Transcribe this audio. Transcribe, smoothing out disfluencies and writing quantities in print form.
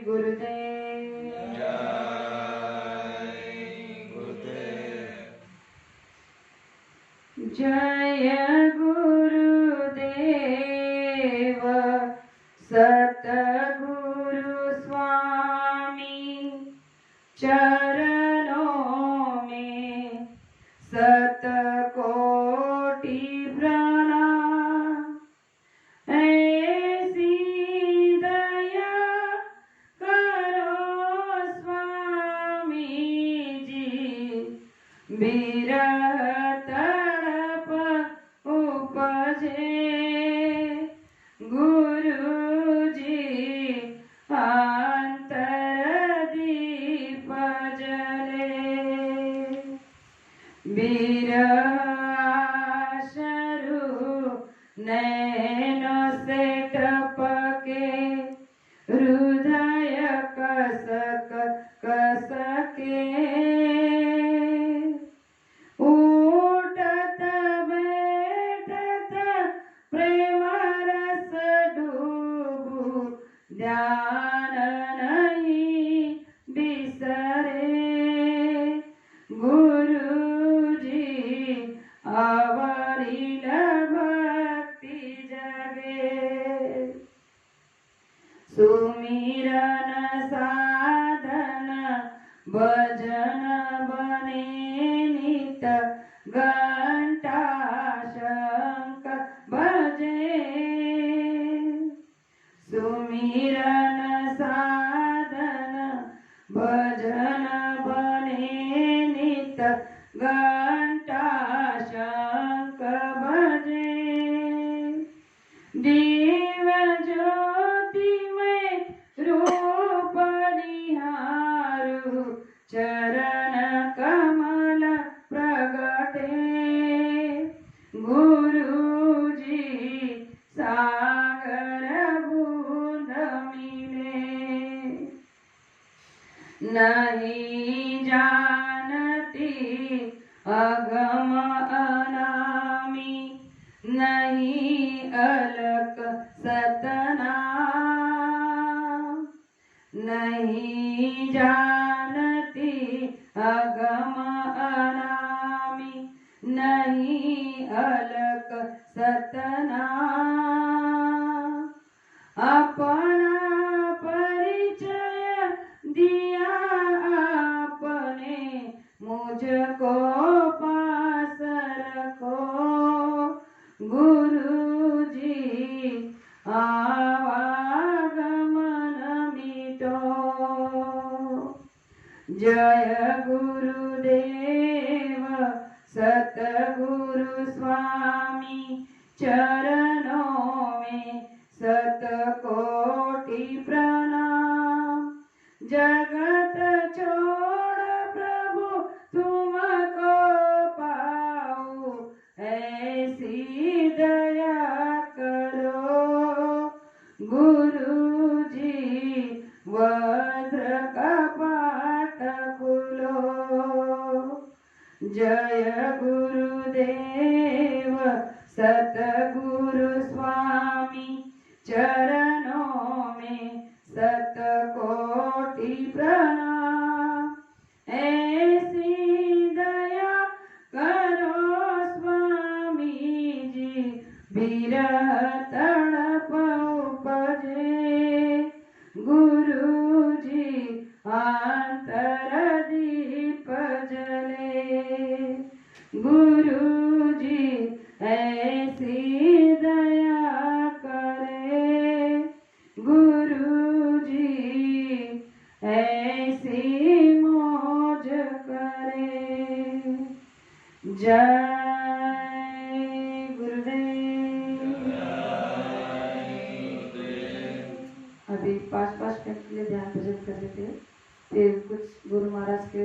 गुरुदेव। जय गुरुदेव सतगुरु स्वामी चरणों में शतकोटि प्रणाम। ऐसी दया करो स्वामी जी, विरह तड़प उपजे। गुरु जी अंतर दीप जले। विरहाशरु नैनों से टपके, हृदय कसक कसके। उठत बैठत प्रेम रस डूबू, ध्यान नहीं बिसरे। गुरु जी अवरील भक्ति जगे। सुमिरन साधन भजन बने नित, घंटा शंख बजे। सुमिरन साधन भजन बने नित, घंटा शंख बजे। दिव्य ज्योति में रूप निहारू, चरण कमल प्रगटे। गुरु जी सागर बूंद मिले। नहीं जानती अगम अनामी, नहीं अलक सतनाम। नहीं जानती अगम अनामी, नहीं अलक सतनाम। अपना परिचय दिया आपने, मुझको पास रखो। गुरु जी आवागमन मिटो। जय गुरुदेव सतगुरु स्वामी, चरणों में शतकोटि प्रणाम। जगत छोड़ प्रभु तुमको पाऊं, ऐसी दया करो। गुरु जी वज्र कपाट खुलो। जय गुरुदेव सतगुरु स्वामी, चरणों में शतकोटि प्रणाम। ऐसी दया करो स्वामी जी, विरह तड़प उपजे। गुरु जी अंतर दीप जले। गुरु जी ऐसी दया करे। गुरु जी ऐसी मौज करे। जय गुरुदेव। अभी 5-5 मिनट के लिए ध्यान भजन कर लेते हैं, फिर कुछ गुरु महाराज के